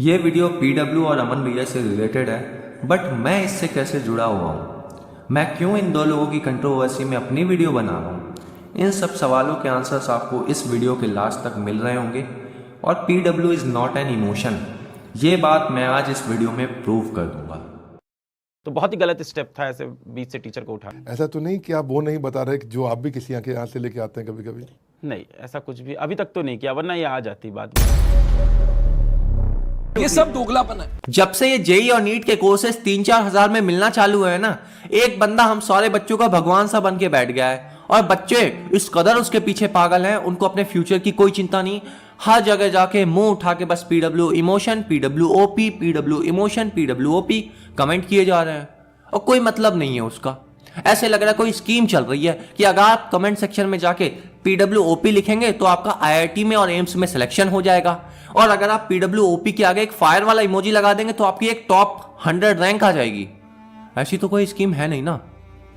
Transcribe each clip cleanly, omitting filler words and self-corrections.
ये video PW और अमन भैया से रिलेटेड है, बट मैं इससे कैसे जुड़ा हुआ हूँ, मैं क्यों इन दो लोगों की कंट्रोवर्सी में अपनी वीडियो बना रहा हूँ, इन सब सवालों के आंसर्स आपको इस वीडियो के लास्ट तक मिल रहे होंगे। और PW is not an emotion, ये बात मैं आज इस वीडियो में प्रूव कर दूंगा। तो बहुत ही गलत स्टेप था ऐसे बीच से टीचर को उठाना। ऐसा तो नहीं कि आप वो नहीं बता रहे कि जो आप भी किसी के यहाँ से लेके आते हैं कभी कभी? नहीं, ऐसा कुछ भी अभी तक तो नहीं किया, वरना ये आ जाती बात में। ये सब दोगलापन है। जब से ये जेई और नीट के कोर्सेज 3-4 हजार में मिलना चालू हुए हैं ना, एक बंदा हम सारे बच्चों का भगवान सा बन के बैठ गया है। और बच्चे इस कदर उसके पीछे पागल हैं, उनको अपने फ्यूचर की कोई चिंता नहीं। हर जगह जाके मुंह उठा के बस PW emotion, PW OP, PW emotion, PW OP comment किए जा रहे हैं और कोई मतलब नहीं है उसका। ऐसे लग रहा है कोई स्कीम चल रही है कि अगर आप कमेंट सेक्शन में जाके पीडब्ल्यू ओपी लिखेंगे तो आपका आईआईटी में और एम्स में सिलेक्शन हो जाएगा, और अगर आप पीडब्ल्यू ओपी के आगे एक फायर वाला इमोजी लगा देंगे तो आपकी एक टॉप 100 रैंक आ जाएगी। ऐसी तो कोई स्कीम है नहीं ना।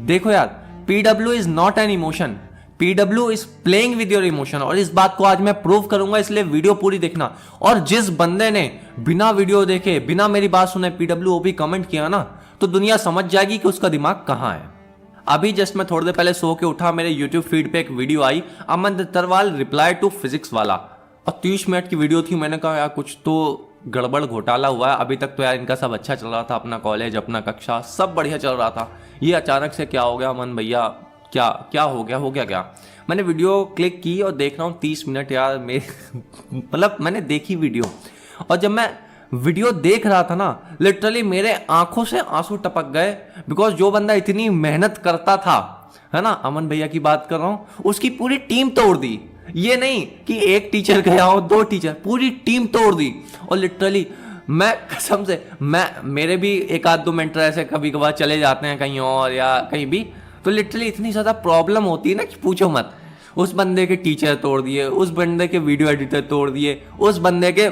देखो यार, PW is not an emotion, PW is playing with your emotion, और इस बात को आज मैं प्रूव करूंगा, इसलिए वीडियो पूरी देखना। और जिस बंदे ने बिना वीडियो देखे, बिना मेरी बात सुने पीडब्ल्यू ओपी कमेंट किया ना, तो दुनिया समझ जाएगी कि उसका दिमाग कहां है। अभी जस्ट मैं थोड़ी देर पहले सो के उठा, मेरे यूट्यूब फीड पे एक वीडियो आई, Aman Dattarwal reply to physics Wallah, और 30 मिनट की वीडियो थी। मैंने कहा यार कुछ तो गड़बड़ घोटाला हुआ है। अभी तक तो यार इनका सब अच्छा चल रहा था, अपना कॉलेज, अपना कक्षा सब बढ़िया चल रहा था। ये अचानक से क्या हो गया अमन भैया, क्या क्या हो गया क्या? मैंने वीडियो क्लिक की और देख रहा हूँ 30 मिनट यार मतलब मैंने देखी वीडियो, और जब मैं वीडियो देख रहा था ना, लिटरली मेरे आंखों से आंसू टपक गए। बिकॉज जो बंदा इतनी मेहनत करता था, है ना, अमन भैया की बात कर रहा हूँ, उसकी पूरी टीम तोड़ दी। ये नहीं कि एक टीचर गया हो, 2 टीचर, पूरी टीम तोड़ दी। और लिटरली मैं कसम से, मेरे भी एक आध 2 मेंटर ऐसे कभी कभार चले जाते हैं कहीं और या कहीं भी, तो लिटरली इतनी ज्यादा प्रॉब्लम होती है ना कि पूछो मत। उस बंदे के टीचर तोड़ दिए, उस बंदे के वीडियो एडिटर तोड़ दिए, उस बंदे के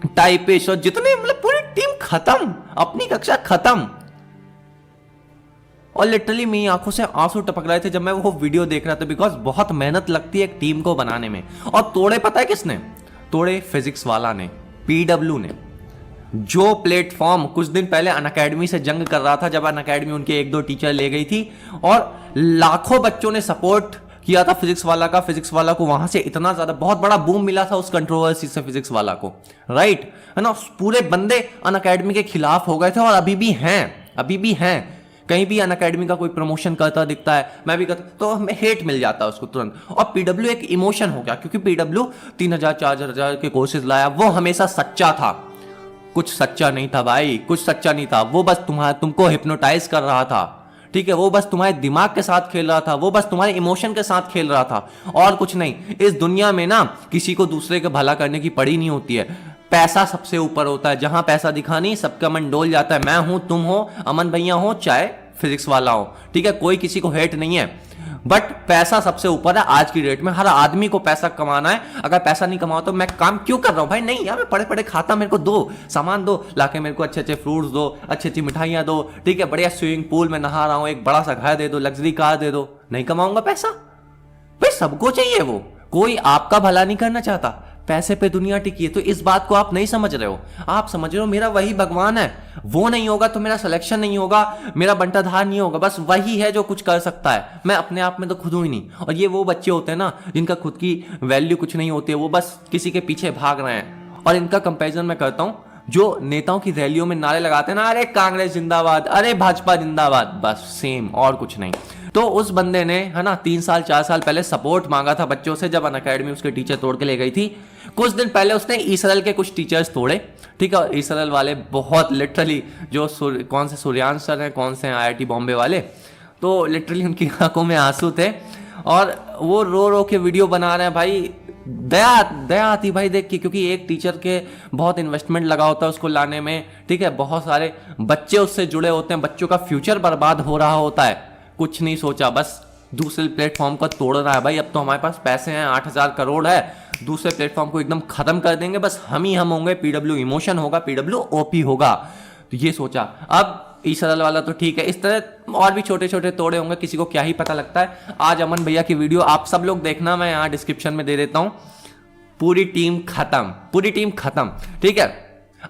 टाइपिस्ट, और जितने, मतलब पूरी टीम खत्म, अपनी कक्षा खत्म। और लिटरली मेरी आंखों से आंसू टपक रहे थे जब मैं वो वीडियो देख रहा था, बिकॉज बहुत मेहनत लगती है एक टीम को बनाने में। और तोड़े पता है किसने तोड़े? फिजिक्स वाला ने, पीडब्ल्यू ने। जो प्लेटफॉर्म कुछ दिन पहले अनअकैडमी से जंग कर रहा था, जब अनअकैडमी उनके 1-2 टीचर ले गई थी और लाखों बच्चों ने सपोर्ट किया था फिजिक्स वाला का, फिजिक्स वाला को वहां से इतना ज्यादा बहुत बड़ा बूम मिला था उस कंट्रोवर्सी से फिजिक्स वाला को, राइट, है ना। पूरे बंदे अनअकैडमी के खिलाफ हो गए थे, और अभी भी हैं। कहीं भी अनअकैडमी का कोई प्रमोशन करता दिखता है, मैं भी करता, तो हमें हेट मिल जाता है उसको तुरंत। और पीडब्ल्यू एक इमोशन हो गया, क्योंकि पीडब्ल्यू 3000-4000 के कोर्सेज लाया, वो हमेशा सच्चा था। कुछ सच्चा नहीं था भाई, कुछ सच्चा नहीं था। वो बस तुमको हिप्नोटाइज कर रहा था, ठीक है। वो बस तुम्हारे दिमाग के साथ खेल रहा था, वो बस तुम्हारे इमोशन के साथ खेल रहा था, और कुछ नहीं। इस दुनिया में ना किसी को दूसरे का भला करने की पड़ी नहीं होती है। पैसा सबसे ऊपर होता है। जहां पैसा दिखा नहीं, सबका मन डोल जाता है। मैं हूं, तुम हो, अमन भैया हो, चाहे फिजिक्स वाला हो, ठीक है, कोई किसी को हेट नहीं है, बट पैसा सबसे ऊपर है। आज की डेट में हर आदमी को पैसा कमाना है। अगर पैसा नहीं कमाओ तो मैं काम क्यों कर रहा हूं भाई? नहीं यार, मैं पड़े पड़े खाता, मेरे को दो सामान दो लाके, मेरे को अच्छे अच्छे फ्रूट्स दो, अच्छी अच्छी मिठाइयां दो, ठीक है, बढ़िया स्विमिंग पूल में नहा रहा हूं, एक बड़ा सा घर दे दो, लग्जरी कार दे दो। नहीं कमाऊंगा पैसा भाई? सबको चाहिए वो, कोई आपका भला नहीं करना चाहता। पैसे पे दुनिया टिकी है। तो इस बात को आप नहीं समझ रहे हो। आप समझ रहे हो मेरा वही भगवान है, वो नहीं होगा तो मेरा सिलेक्शन नहीं होगा, मेरा बंटाधार नहीं होगा, बस वही है जो कुछ कर सकता है। मैं अपने आप में तो खुद हूं ही नहीं। और ये वो बच्चे होते हैं ना जिनका खुद की वैल्यू कुछ नहीं होती है, वो बस किसी के पीछे भाग रहे हैं। और इनका कंपेरिजन मैं करता हूं जो नेताओं की रैलियों में नारे लगाते हैं ना, अरे कांग्रेस जिंदाबाद, अरे भाजपा जिंदाबाद, बस सेम, और कुछ नहीं। तो उस बंदे ने, है ना, 3 साल 4 साल पहले सपोर्ट मांगा था बच्चों से, जब अनअकैडमी उसके टीचर तोड़ के ले गई थी। कुछ दिन पहले उसने ईसरल के कुछ टीचर्स तोड़े, ठीक है। ईसरल वाले बहुत लिटरली, जो कौन से सूर्यांश सर हैं, कौन से आईआईटी बॉम्बे वाले, तो लिटरली उनकी आंखों में आंसू थे, और वो रो रो के वीडियो बना रहे हैं भाई। दया आती भाई देख के, क्योंकि एक टीचर के बहुत इन्वेस्टमेंट लगा होता है उसको लाने में, ठीक है। बहुत सारे बच्चे उससे जुड़े होते हैं, बच्चों का फ्यूचर बर्बाद हो रहा होता है। कुछ नहीं सोचा, बस दूसरे प्लेटफॉर्म को तोड़ रहा है भाई। अब तो हमारे पास पैसे हैं, 8000 करोड़ है, दूसरे प्लेटफॉर्म को एकदम खत्म कर देंगे, बस हम ही हम होंगे, पीडब्ल्यू इमोशन होगा, पीडब्ल्यू ओपी होगा। तो ये सोचा। अब ईसरल वाला तो ठीक है, इस तरह और भी छोटे छोटे तोड़े होंगे, किसी को क्या ही पता लगता है। आज अमन भैया की वीडियो आप सब लोग देखना, मैं यहाँ डिस्क्रिप्शन में दे देता हूँ। पूरी टीम खत्म, पूरी टीम खत्म, ठीक है।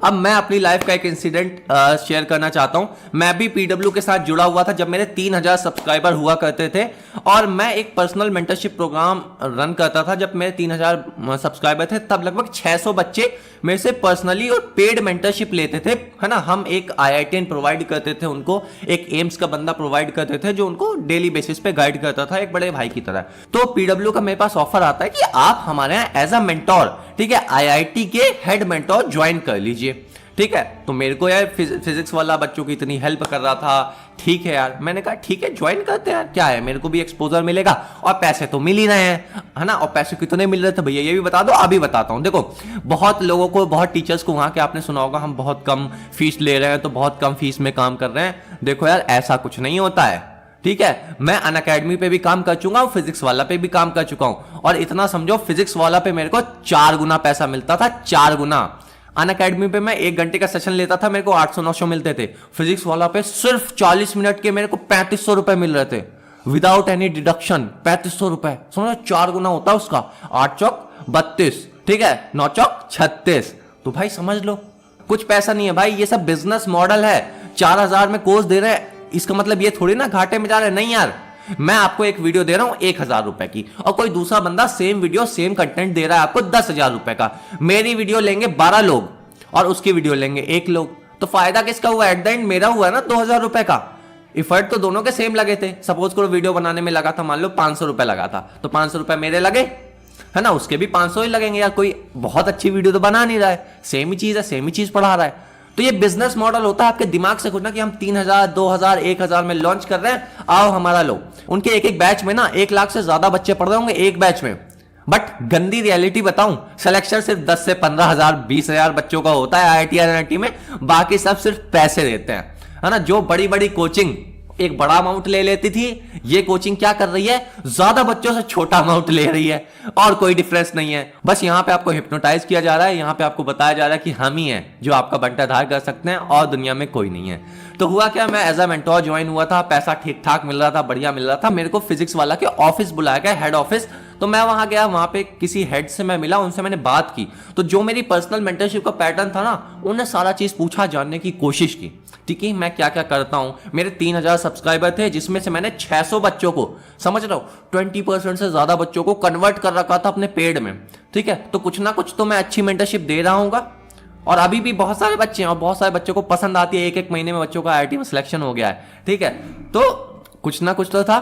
अब मैं अपनी लाइफ का एक इंसिडेंट शेयर करना चाहता हूं। मैं भी पीडब्ल्यू के साथ जुड़ा हुआ था जब मेरे 3000 सब्सक्राइबर हुआ करते थे, और मैं एक पर्सनल मेंटरशिप प्रोग्राम रन करता था। जब मेरे 3000 सब्सक्राइबर थे तब लगभग 600 बच्चे मेरे से पर्सनली और पेड मेंटरशिप लेते थे, है ना। हम एक IITian प्रोवाइड करते थे उनको, एक एम्स का बंदा प्रोवाइड करते थे जो उनको डेली बेसिस पे गाइड करता था, एक बड़े भाई की तरह। तो पीडब्ल्यू का मेरे पास ऑफर आता है कि आप हमारे यहाँ एज अ मेंटोर, ठीक है, IIT के हेड मेंटोर ज्वाइन कर लीजिए, ठीक है। तो मेरे को यार फिजिक्स वाला बच्चों की इतनी हेल्प कर रहा था, ठीक है यार, मैंने कहा ठीक है ज्वाइन करते हैं यार, क्या है, मेरे को भी एक्सपोजर मिलेगा और पैसे तो मिल ही रहे हैं, है ना। और पैसे कितने मिल रहे थे भैया ये भी बता दो, अभी बताता हूं। देखो, बहुत लोगों को, बहुत टीचर्स को वहां के आपने सुना होगा हम बहुत कम फीस ले रहे हैं, तो बहुत कम फीस में काम कर रहे हैं। देखो यार, ऐसा कुछ नहीं होता है, ठीक है। मैं अनअकैडमी पे भी काम कर चुका हूं, फिजिक्स वाला पे भी काम कर चुका हूं, और इतना समझो फिजिक्स वाला पे मेरे को 4 गुना पैसा मिलता था, 4 गुना। अनअकैडमी पे मैं 1 घंटे का सेशन लेता था, मेरे को 800-900 मिलते थे। फिजिक्स वाला पे सिर्फ 40 मिनट के मेरे को 3500 रुपए मिल रहे थे, विदाउट एनी डिडक्शन। 3500 रुपए, समझो 4 गुना होता है उसका। 8 चौक 32, ठीक है, 9 चौक 36। तो भाई समझ लो, कुछ पैसा नहीं है भाई, ये सब बिजनेस मॉडल है। 4000 में कोर्स दे रहे हैं, इसका मतलब ये थोड़ी ना घाटे में जा रहे हैं, नहीं यार। मैं आपको एक वीडियो दे रहा हूं 1000 रुपए की, और कोई दूसरा बंदा सेम वीडियो सेम कंटेंट दे रहा है आपको 10,000 रुपए का। मेरी वीडियो लेंगे 12 लोग और उसकी वीडियो लेंगे 1 लोग, तो फायदा किसका हुआ? एट द एंड मेरा हुआ ना 2000 रुपए का। इफर्ट तो दोनों के सेम लगे थे। सपोज करो वीडियो बनाने में लगा था मान लो 500 रुपए लगा था, तो 500 रुपए मेरे लगे, है ना, उसके भी 500 ही लगेंगे यार। कोई बहुत अच्छी वीडियो तो बना नहीं रहा है, सेम ही चीज है, सेम ही चीज पढ़ा रहा है। तो ये बिजनेस मॉडल होता है आपके दिमाग से कुछ ना, कि हम 3000, 2000, 1000 में लॉन्च कर रहे हैं, आओ हमारा लो। उनके एक एक बैच में ना 1 लाख से ज्यादा बच्चे पढ़ रहे होंगे एक बैच में। बट गंदी रियलिटी बताऊं, सिलेक्शन सिर्फ 10 से 15,000, 20,000 बच्चों का होता है IIT NIT में, बाकी सब सिर्फ पैसे देते हैं, है ना। जो बड़ी बड़ी कोचिंग एक बड़ा अमाउंट ले लेती थी, ये कोचिंग क्या कर रही है, ज्यादा बच्चों से छोटा अमाउंट ले रही है, और कोई डिफरेंस नहीं है। बस यहां पे आपको हिप्नोटाइज किया जा रहा है, यहां पे आपको बताया जा रहा है कि हम ही हैं जो आपका बंटाधार कर सकते हैं और दुनिया में कोई नहीं है। तो हुआ क्या, मैं एज अ मेंटोर ज्वाइन हुआ था, पैसा ठीक ठाक मिल रहा था, बढ़िया मिल रहा था। मेरे को फिजिक्स वाला के ऑफिस बुलाया गया, हेड ऑफिस। तो मैं वहां गया, वहां पे किसी हेड से मैं मिला, उनसे मैंने बात की। तो जो मेरी पर्सनल मेंटरशिप का पैटर्न था ना, उन्होंने सारा चीज पूछा, जानने की कोशिश की, ठीक है, मैं क्या क्या करता हूं। मेरे 3000 सब्सक्राइबर थे, जिसमें से मैंने 600 बच्चों को, समझ रहा हूं, 20% से ज्यादा बच्चों को कन्वर्ट कर रखा था अपने पेड में, ठीक है। तो कुछ ना कुछ तो मैं अच्छी मेंटरशिप दे रहा हूंगा, और अभी भी बहुत सारे बच्चे हैं और बहुत सारे बच्चों को पसंद आती है। 1-1 महीने में बच्चों का IIT में सिलेक्शन हो गया है, ठीक है। तो कुछ ना कुछ तो था।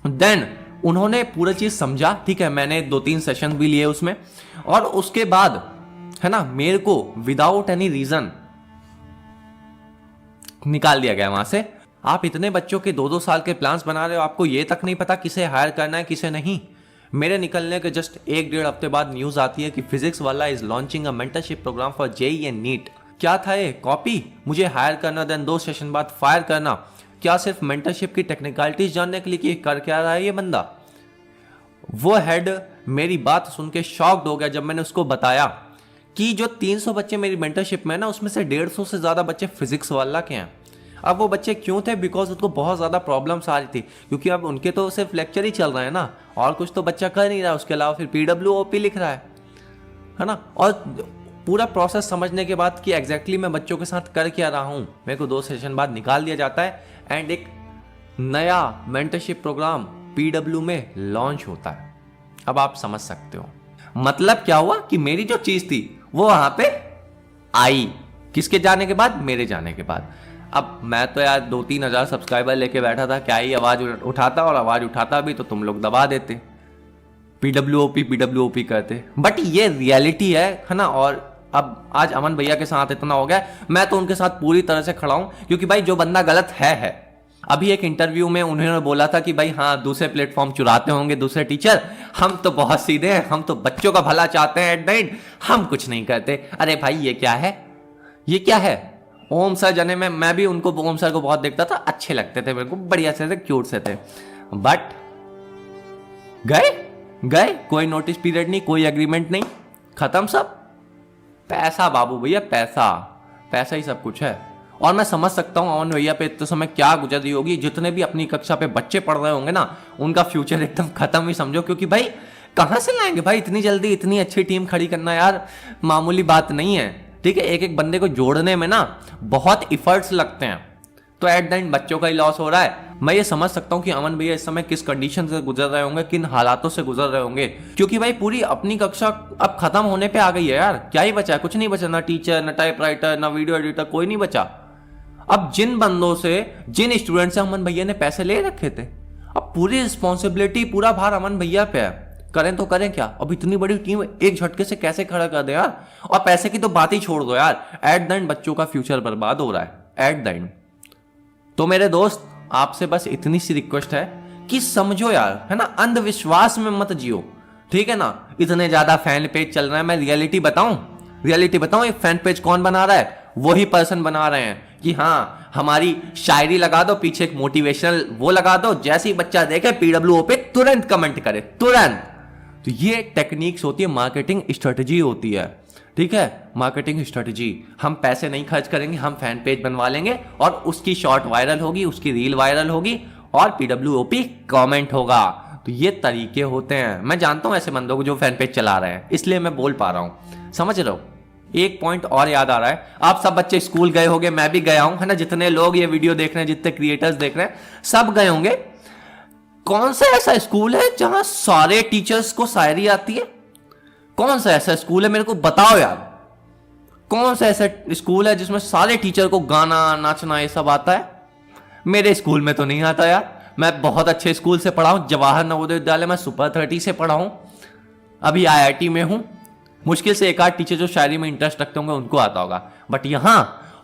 देन उन्होंने पूरी चीज समझा, ठीक है, मैंने 2-3 सेशन भी लिए उसमें, और उसके बाद, है ना, मेरे को विदाउट एनी रीजन निकाल दिया गया वहां से। आप इतने बच्चों के 2-2 साल के प्लान्स बना रहे हो, आपको ये तक नहीं पता किसे हायर करना है किसे नहीं। मेरे निकलने के जस्ट 1-1.5 हफ्ते बाद न्यूज आती है कि फिजिक्स वाला is launching a mentorship programme for JEE and NEET. क्या था ये? कॉपी, मुझे हायर करना, देन 2 सेशन बाद फायर करना। क्या सिर्फ मेंटरशिप की टेक्निकलिटीज जानने के लिए कि कर क्या रहा है ये बंदा? वो हेड मेरी बात सुन के शॉक्ड हो गया जब मैंने उसको बताया कि जो 300 बच्चे मेरी मेंटरशिप में है ना, उसमें से 150 से ज्यादा बच्चे फिजिक्स वाला के हैं। अब वो बच्चे क्यों थे? बिकॉज उसको बहुत ज्यादा प्रॉब्लम्स आ रही थी, क्योंकि अब उनके तो सिर्फ लेक्चर ही चल रहे हैं ना, और कुछ तो बच्चा कर नहीं रहा। उसके अलावा फिर PWOP लिख रहा है ना। और पूरा प्रोसेस समझने के बाद कि एग्जैक्टली मैं बच्चों के साथ कर क्या रहा हूं, मेरे को 2 सेशन बाद निकाल दिया जाता है, एंड एक नया मेंटरशिप प्रोग्राम PW में लॉन्च होता है। अब आप समझ सकते हो मतलब क्या हुआ, कि मेरी जो चीज थी वो वहां पे आई, किसके जाने के बाद? मेरे जाने के बाद। अब मैं तो यार 2-3 हजार सब्सक्राइबर लेके बैठा था, क्या ही आवाज उठाता, और आवाज उठाता भी तो तुम लोग दबा देते, PWOP करते। बट ये रियलिटी है ना। और अब आज अमन भैया के साथ इतना हो गया, मैं तो उनके साथ पूरी तरह से खड़ा हूं, क्योंकि भाई जो बंदा गलत है। अभी एक इंटरव्यू में उन्होंने बोला था कि भाई हाँ, दूसरे प्लेटफॉर्म चुराते होंगे दूसरे टीचर, हम तो बहुत सीधे हैं, हम तो बच्चों का भला चाहते हैं, एट द एंड हम कुछ नहीं करते। अरे भाई ये क्या है, ये क्या है? ओम सर जाने में, मैं भी उनको, ओम सर को बहुत देखता था, अच्छे लगते थे मेरे को, बढ़िया से थे, क्यूट से थे। बट गए, कोई नोटिस पीरियड नहीं, कोई एग्रीमेंट नहीं, खत्म सब। पैसा बाबू भैया, पैसा ही सब कुछ है। और मैं समझ सकता हूं अमन भैया पे इतने समय क्या गुजर रही होगी। जितने भी अपनी कक्षा पे बच्चे पढ़ रहे होंगे ना, उनका फ्यूचर एकदम खत्म ही समझो, क्योंकि भाई कहां से लाएंगे भाई इतनी जल्दी इतनी अच्छी टीम खड़ी करना, यार मामूली बात नहीं है। ठीक है, एक एक बंदे को जोड़ने में ना बहुत इफर्ट्स लगते हैं, तो एट द एंड बच्चों का ही लॉस हो रहा है। मैं ये समझ सकता हूँ कि अमन भैया इस समय किस कंडीशन से गुजर रहे होंगे, किन हालातों से गुजर रहे होंगे, क्योंकि भाई पूरी अपनी कक्षा अब खत्म होने पे आ गई है यार। क्या ही बचा है, कुछ नहीं बचा, ना टीचर, ना टाइप राइटर, ना वीडियो एडिटर, कोई नहीं बचा। अब जिन बंदों से, जिन स्टूडेंट से अमन भैया ने पैसे ले रखे थे, अब पूरी रिस्पॉन्सिबिलिटी, पूरा भार अमन भैया पे है। करें तो करें क्या, अब इतनी बड़ी टीम एक झटके से कैसे खड़ा कर दे यार। और पैसे की तो बात ही छोड़ दो यार, एट द एंड बच्चों का फ्यूचर बर्बाद हो रहा है एट द एंड। तो मेरे दोस्त, आपसे बस इतनी सी रिक्वेस्ट है कि समझो यार, है ना, अंधविश्वास में मत जियो, ठीक है ना। इतने ज्यादा फैन पेज चल रहे हैं, मैं रियलिटी बताऊं, ये फैन पेज कौन बना रहा है, वही पर्सन बना रहे हैं कि हाँ हमारी शायरी लगा दो, पीछे एक मोटिवेशनल वो लगा दो, जैसे ही बच्चा देखे PWO पे तुरंत कमेंट करे, तुरंत। तो ये टेक्निक्स होती है, मार्केटिंग स्ट्रेटजी होती है, ठीक है, मार्केटिंग स्ट्रेटजी। हम पैसे नहीं खर्च करेंगे, हम फैन पेज बनवा लेंगे और उसकी शॉर्ट वायरल होगी, उसकी रील वायरल होगी और PWOP कमेंट होगा। तो ये तरीके होते हैं। मैं जानता हूं ऐसे बंदों को जो फैन पेज चला रहे हैं, इसलिए मैं बोल पा रहा हूं, समझ रहे हो। एक पॉइंट और याद आ रहा है, आप सब बच्चे स्कूल गए होंगे, मैं भी गया हूं, है ना, जितने लोग ये वीडियो देख रहे हैं, जितने क्रिएटर्स देख रहे हैं, सब गए होंगे। कौन सा ऐसा स्कूल है जहां सारे टीचर्स को शायरी आती है? कौन सा ऐसा स्कूल है, मेरे को बताओ यार। कौन सा ऐसा स्कूल है जिसमें सारे टीचर को गाना, नाचना, ये सब आता है? मेरे स्कूल में तो नहीं आता यार। मैं बहुत अच्छे स्कूल से पढ़ा हूं, जवाहर नवोदय विद्यालय में सुपर 30 से पढ़ा हूं, अभी IIT में हूं। मुश्किल से एक आध टीचर जो शायरी में इंटरेस्ट रखते होंगे उनको आता होगा, बट यहां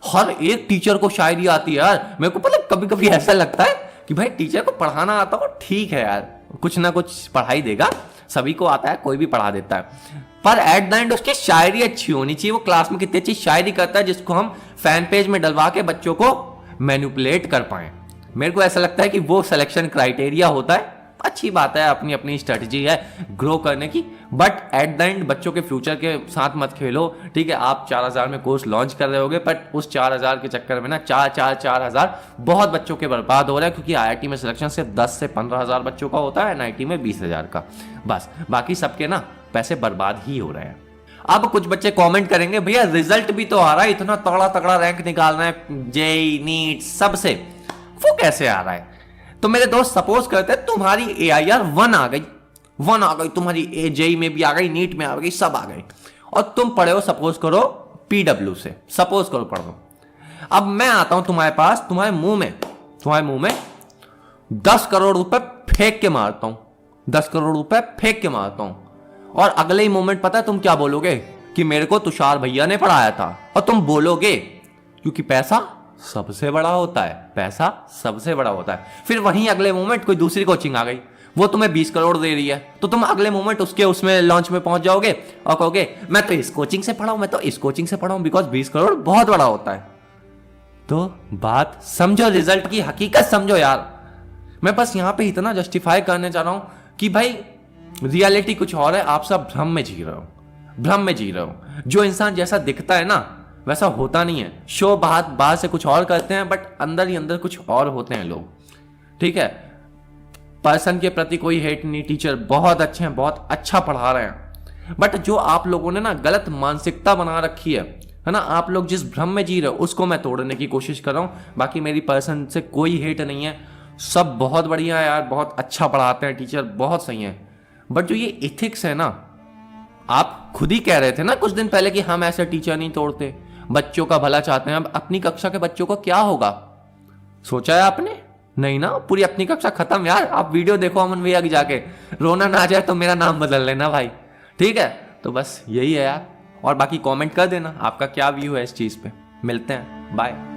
हर एक टीचर को शायरी आती है यार। मेरे को पता, कभी कभी ऐसा लगता है कि भाई टीचर को पढ़ाना आता हो, ठीक है यार, कुछ ना कुछ पढ़ाई देगा, सभी को आता है, कोई भी पढ़ा देता है, पर एट द एंड उसकी शायरी अच्छी होनी चाहिए। वो क्लास में कितनी अच्छी शायरी करता है जिसको हम फैन पेज में डलवा के बच्चों को मैनिपुलेट कर पाए। मेरे को ऐसा लगता है कि वो सिलेक्शन क्राइटेरिया होता है। अच्छी बात है, अपनी अपनी स्ट्रेटजी है ग्रो करने की, बट एट द एंड बच्चों के फ्यूचर के साथ मत खेलो, ठीक है। आप 4000 में कोर्स लॉन्च कर रहे होगे, बट उस 4000 के चक्कर में ना 4,000 बहुत बच्चों के बर्बाद हो रहे हैं, क्योंकि IIT में सिलेक्शन सिर्फ 10 से 15,000 बच्चों का होता है, NIT में 20,000 का, बस। बाकी सबके ना पैसे बर्बाद ही हो रहे हैं। अब कुछ बच्चे कमेंट करेंगे, भैया रिजल्ट भी तो आ रहा है, इतना तगड़ा तगड़ा रैंक निकालना है JEE नीट सबसे, वो कैसे आ रहा है? तो मेरे दोस्त, सपोज करते हैं तुम्हारी AIR 1 आ गई, तुम्हारी JEE में भी आ गई, नीट में आ गई, सब आ गई, और तुम पढ़े हो सपोज करो PW से, सपोज करो पढ़ो। अब मैं आता हूं तुम्हारे पास, तुम्हारे मुंह में 10 करोड़ रुपए फेंक के मारता हूं, 10 करोड़ रुपए फेंक के मारता हूं, और अगले ही मोमेंट पता है तुम क्या बोलोगे? कि मेरे को तुषार भैया ने पढ़ाया था। और तुम बोलोगे क्योंकि पैसा सबसे बड़ा होता है, पैसा सबसे बड़ा होता है। फिर वहीं अगले मोमेंट कोई दूसरी कोचिंग आ गई, वो तुम्हें 20 करोड़ दे रही है, तो तुम अगले मोमेंट उसमें लॉन्च में पहुंच जाओगे और कहोगे मैं तो इस कोचिंग से पढ़ा हूं, बिकॉज 20 करोड़ बहुत बड़ा होता है। तो बात समझो, रिजल्ट की हकीकत समझो यार। मैं बस यहां पे इतना जस्टिफाई करने चाह रहा हूं कि भाई रियलिटी कुछ और है, आप सब भ्रम में जी रहे हो। जो इंसान जैसा दिखता है ना वैसा होता नहीं है। शो बाहर से कुछ और करते हैं, बट अंदर ही अंदर कुछ और होते हैं लोग, ठीक है। पर्सन के प्रति कोई हेट नहीं, टीचर बहुत अच्छे हैं, बहुत अच्छा पढ़ा रहे हैं, बट जो आप लोगों ने ना गलत मानसिकता बना रखी है ना, आप लोग जिस भ्रम में जी रहे हो उसको मैं तोड़ने की कोशिश कर रहा हूं। बाकी मेरी पर्सन से कोई हेट नहीं है, सब बहुत बढ़िया है यार, बहुत अच्छा पढ़ाते हैं, टीचर बहुत सही है। बट जो ये एथिक्स है ना, आप खुद ही कह रहे थे ना कुछ दिन पहले कि हम ऐसे टीचर नहीं तोड़ते, बच्चों का भला चाहते हैं। अब अपनी कक्षा के बच्चों को क्या होगा, सोचा है आपने? नहीं ना, पूरी अपनी कक्षा खत्म यार। आप वीडियो देखो अमन भैया की जाके, रोना ना आ जाए तो मेरा नाम बदल लेना भाई, ठीक है। तो बस यही है यार, और बाकी कमेंट कर देना आपका क्या व्यू है इस चीज पे। मिलते हैं, बाय।